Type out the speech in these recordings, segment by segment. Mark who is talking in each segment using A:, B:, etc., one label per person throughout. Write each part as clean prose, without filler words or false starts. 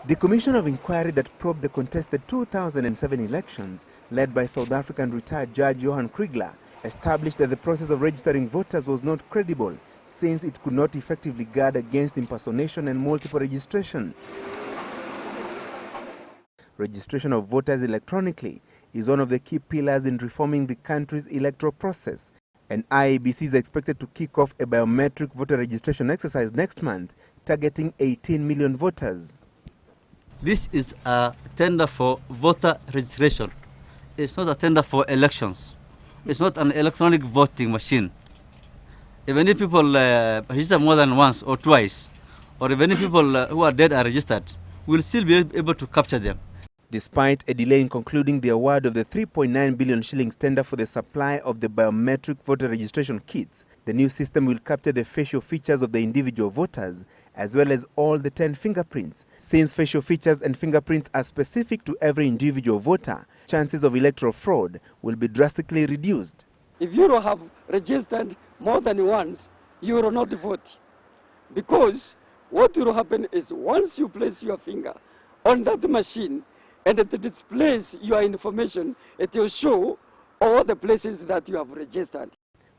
A: The Commission of Inquiry that probed the contested 2007 elections, led by South African retired Judge Johan Kriegler, established that the process of registering voters was not credible since it could not effectively guard against impersonation and multiple registration. Registration of voters electronically is one of the key pillars in reforming the country's electoral process, and IEBC is expected to kick off a biometric voter registration exercise next month, targeting 18 million voters.
B: This is a tender for voter registration. It's not a tender for elections. It's not an electronic voting machine. Even if people register more than once or twice, or even if people who are dead are registered, we'll still be able to capture them.
A: Despite a delay in concluding the award of the 3.9 billion shillings tender for the supply of the biometric voter registration kits, the new system will capture the facial features of the individual voters as well as all the 10 fingerprints. Since facial features and fingerprints are specific to every individual voter, chances of electoral fraud will be drastically reduced.
C: If you have registered more than once, you will not vote. Because what will happen is once you place your finger on that machine and it displays your information, it will show all the places that you have registered.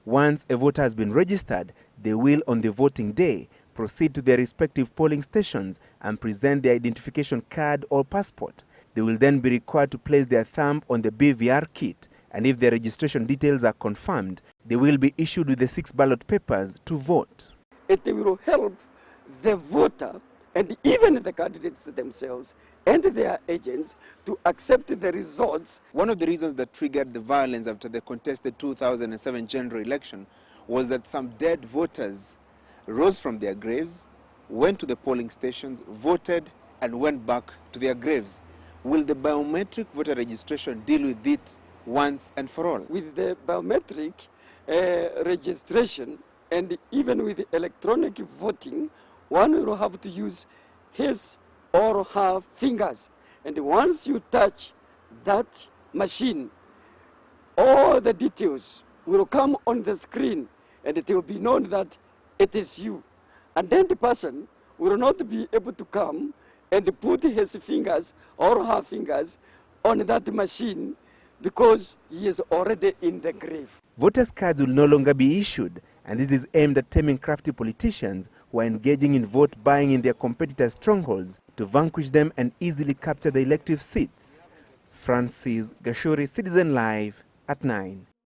A: Once a voter has been registered, they will, on the voting day, proceed to their respective polling stations and present their identification card or passport. They will then be required to place their thumb on the BVR kit, and if their registration details are confirmed, they will be issued with the 6 ballot papers to vote.
C: It will help the voter and even the candidates themselves and their agents to accept the results.
A: One of the reasons that triggered the violence after the contested 2007 general election was that some dead voters rose from their graves, went to the polling stations, voted, and went back to their graves. Will the biometric voter registration deal with it once and for all?
C: With the biometric registration and even with electronic voting, one will have to use his or her fingers. And once you touch that machine, all the details will come on the screen and it will be known that it is you. And then the person will not be able to come and put his fingers or her fingers on that machine because he is already in the grave.
A: Voters' cards will no longer be issued, and this is aimed at taming crafty politicians who are engaging in vote buying in their competitors' strongholds to vanquish them and easily capture the elective seats. Francis Gachuri, Citizen Live at 9.